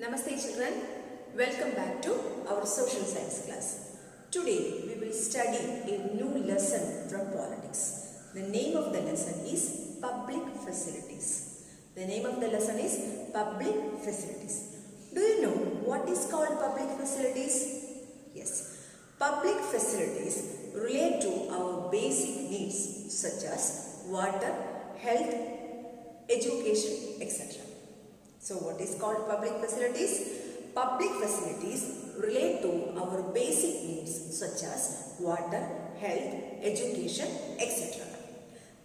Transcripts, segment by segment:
Namaste children, welcome back to our social science class. Today we will study a new lesson from politics. The name of the lesson is public facilities. The name of the lesson is public facilities. Do you know what is called public facilities? Yes, public facilities relate to our basic needs such as water, health, education, etc. So what is called public facilities? Public facilities relate to our basic needs such as water, health, education, etc.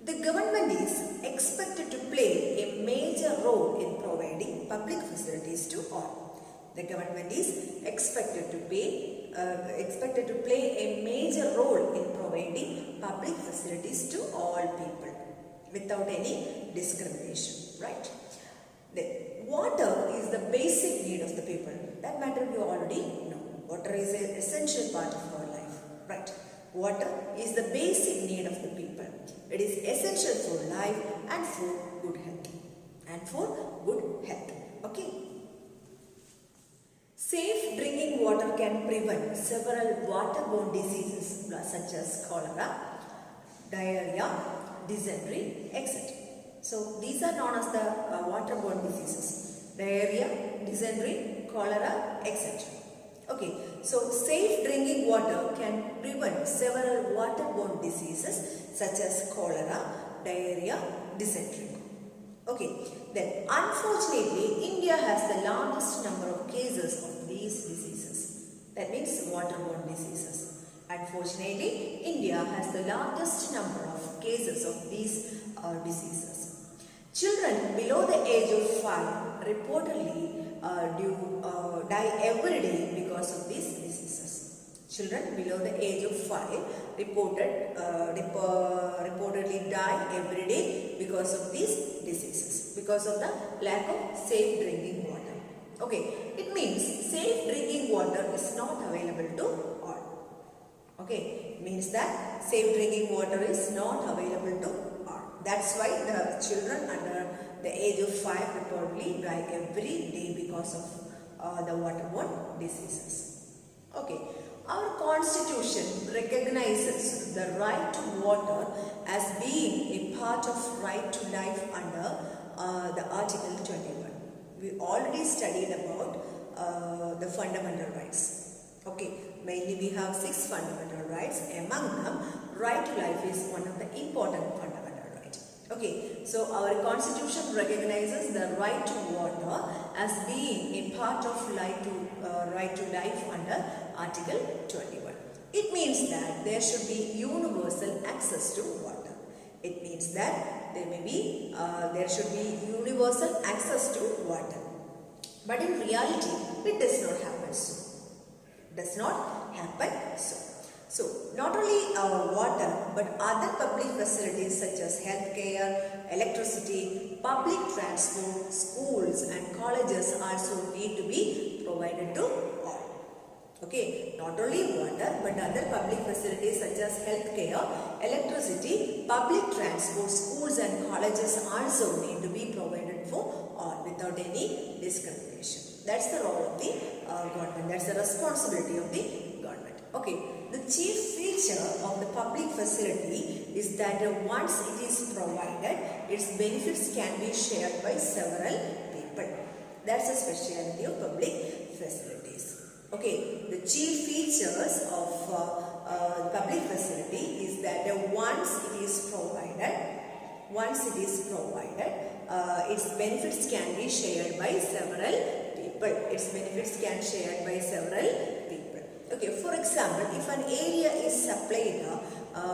The government is expected to play a major role in providing public facilities to all. The government is expected to play a major role in providing public facilities to all people without any discrimination, right? Water is the basic need of the people. That matter you already know. Water is an essential part of our life, right? Water is the basic need of the people. It is essential for life and for good health. Okay. Safe drinking water can prevent several waterborne diseases such as cholera, diarrhea, dysentery, etc. So these are known as the waterborne diseases: diarrhea, dysentery, cholera, etc. Okay, so safe drinking water can prevent several waterborne diseases such as cholera, diarrhea, dysentery. Okay, then unfortunately India has the largest number of cases of these diseases. That means waterborne diseases. Unfortunately, India has the largest number of cases of these diseases. Children below the age of 5 reportedly die every day because of these diseases. Children below the age of 5 reportedly die every day because of these diseases, because of the lack of safe drinking water. Okay, it means safe drinking water is not available to all. Okay, it means that safe drinking water is not available to all. That's why the children under the age of 5 reportedly die every day because of the waterborne diseases. Okay, our constitution recognizes the right to water as being a part of right to life under the Article 21. We already studied about the fundamental rights. Okay, mainly we have 6 fundamental rights. Among them, right to life is one of the important fundamental rights. Okay, so our constitution recognizes the right to water as being a part of right to life under Article 21. It means that there should be universal access to water. It means that there should be universal access to water. But in reality, it does not happen so. So, not only water, but other public facilities such as healthcare, electricity, public transport, schools and colleges also need to be provided to all. Okay, not only water, but other public facilities such as healthcare, electricity, public transport, schools and colleges also need to be provided for all without any discrimination. That's the role of the government. That's the responsibility of the government. Okay, the chief feature of the public facility is that once it is provided, its benefits can be shared by several people. That's the speciality of public facilities. Okay, the chief features of public facility is that once it is provided, its benefits can be shared by several people. Okay, for example, if an area is supplied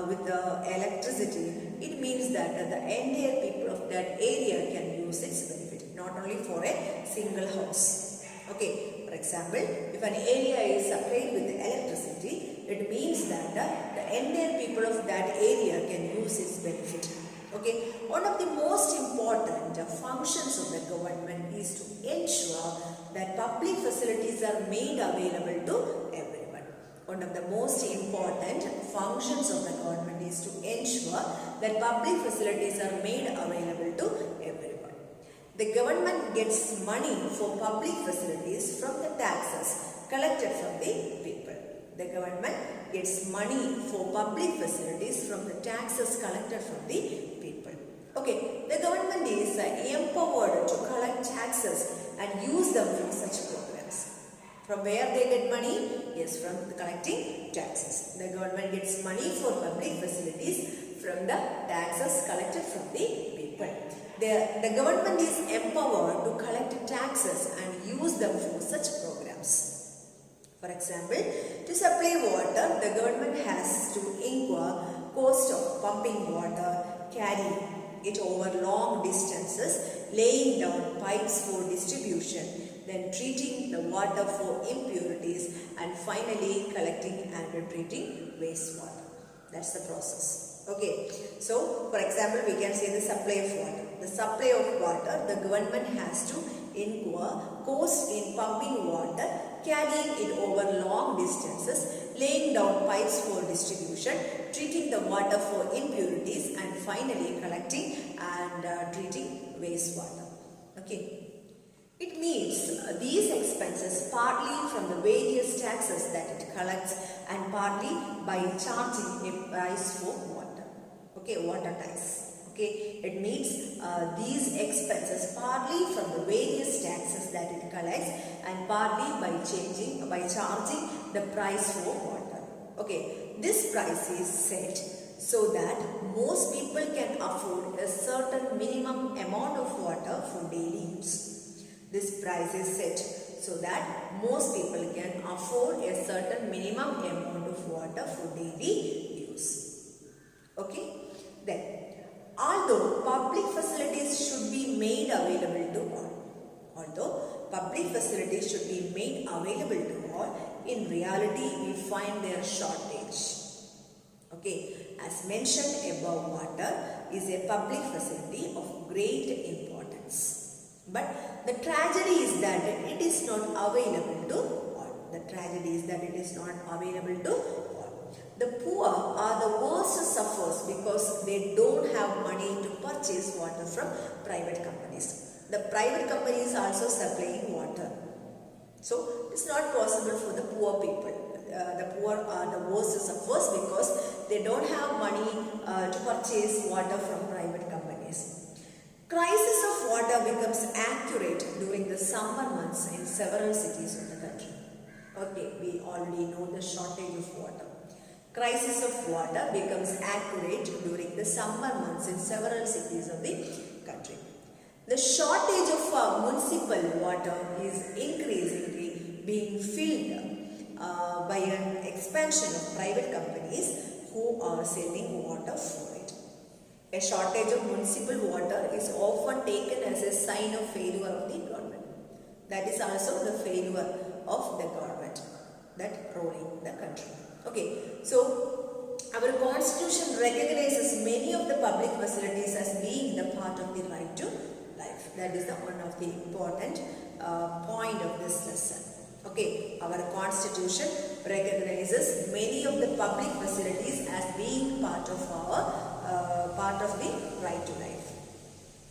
with electricity, it means that the entire people of that area can use its benefit, not only for a single house. Okay, for example, if an area is supplied with electricity, it means that the entire people of that area can use its benefit. Okay, one of the most important functions of the government is to ensure that public facilities are made available to everyone. One of the most important functions of the government is to ensure that public facilities are made available to everyone. The government gets money for public facilities from the taxes collected from the people. The government gets money for public facilities from the taxes collected from the people. Okay, the government is empowered to collect taxes and use them for such programs. From where they get money? Yes, from collecting taxes. The government gets money for public facilities from the taxes collected from the people. The government is empowered to collect taxes and use them for such programs. For example, to supply water, the government has to incur cost of pumping water, carrying it over long distances, laying down pipes for distribution, then treating the water for impurities, and finally collecting and treating wastewater. That's the process. Okay, so for example, we can say the supply of water. The supply of water, the government has to incur cost in pumping water, carrying it over long distances, laying down pipes for distribution, treating the water for impurities, and finally collecting and treating wastewater. Okay. It meets these expenses partly from the various taxes that it collects and partly by charging a price for water. Okay, water tax. Okay, it meets these expenses partly from the various taxes that it collects and partly by charging the price for water. Okay, this price is set so that most people can afford a certain minimum amount of water for daily use. This price is set so that most people can afford a certain minimum amount of water for daily use. Okay, then although public facilities should be made available to all, in reality we find their shortage. Okay, as mentioned above, water is a public facility of great importance. But the tragedy is that it is not available to all. The poor are the worst sufferers because they don't have money to purchase water from private companies. The private companies also supplying water. So it's not possible for the poor people. The poor are the worst sufferers because they don't have money to purchase water from private companies. Crisis of water becomes accurate during the summer months in several cities of the country. Okay, we already know the shortage of water. Crisis of water becomes accurate during the summer months in several cities of the country. The shortage of municipal water is increasingly being filled by an expansion of private companies who are selling water for it. A shortage of municipal water is often taken as a sign of failure of the government. That is also the failure of the government that ruling the country. Okay, so our constitution recognizes many of the public facilities as being the part of the right to life. That is one of the important point of this lesson. Okay, our constitution recognizes many of the public facilities as being part of the right to life.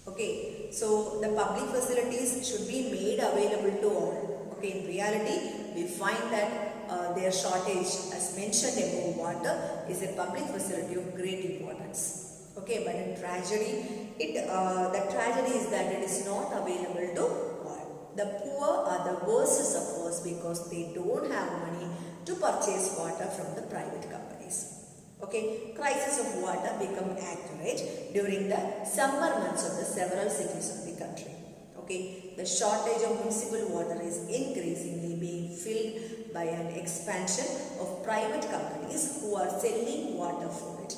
Okay, so the public facilities should be made available to all. Okay, in reality, we find that their shortage, as mentioned above, water is a public facility of great importance. Okay, but in tragedy, the tragedy is that it is not available to all. The poor are the worst sufferers because they don't have money to purchase water from the private companies. Okay, crisis of water become accurate during the summer months of the several cities of the country. Okay, the shortage of municipal water is increasingly being filled by an expansion of private companies who are selling water for it.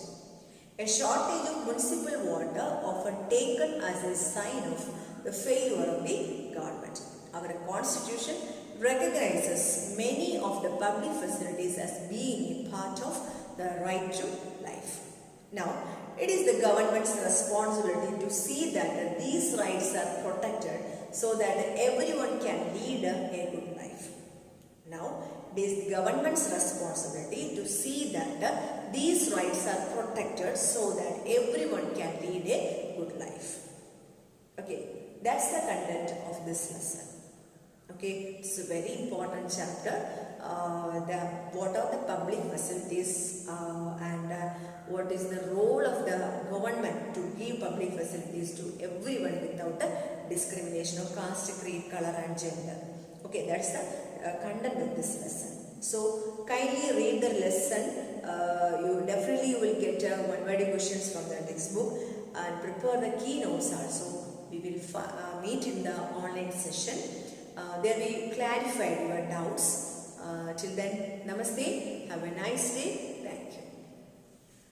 A shortage of municipal water often taken as a sign of the failure of the government. Our constitution recognizes many of the public facilities as being part of the right to life. Now, it is the government's responsibility to see that these rights are protected so that everyone can lead a good life. Now, it is the government's responsibility to see that these rights are protected so that everyone can lead a good life. Okay, that's the content of this lesson. Okay, it's a very important chapter. What are the public facilities and what is the role of the government to give public facilities to everyone without discrimination of caste, creed, color and gender. Okay, that's the content of this lesson. So kindly read the lesson. You will get one-word questions from the textbook and prepare the keynotes also. We will meet in the online session. There we clarified your doubts. Till then, namaste. Have a nice day.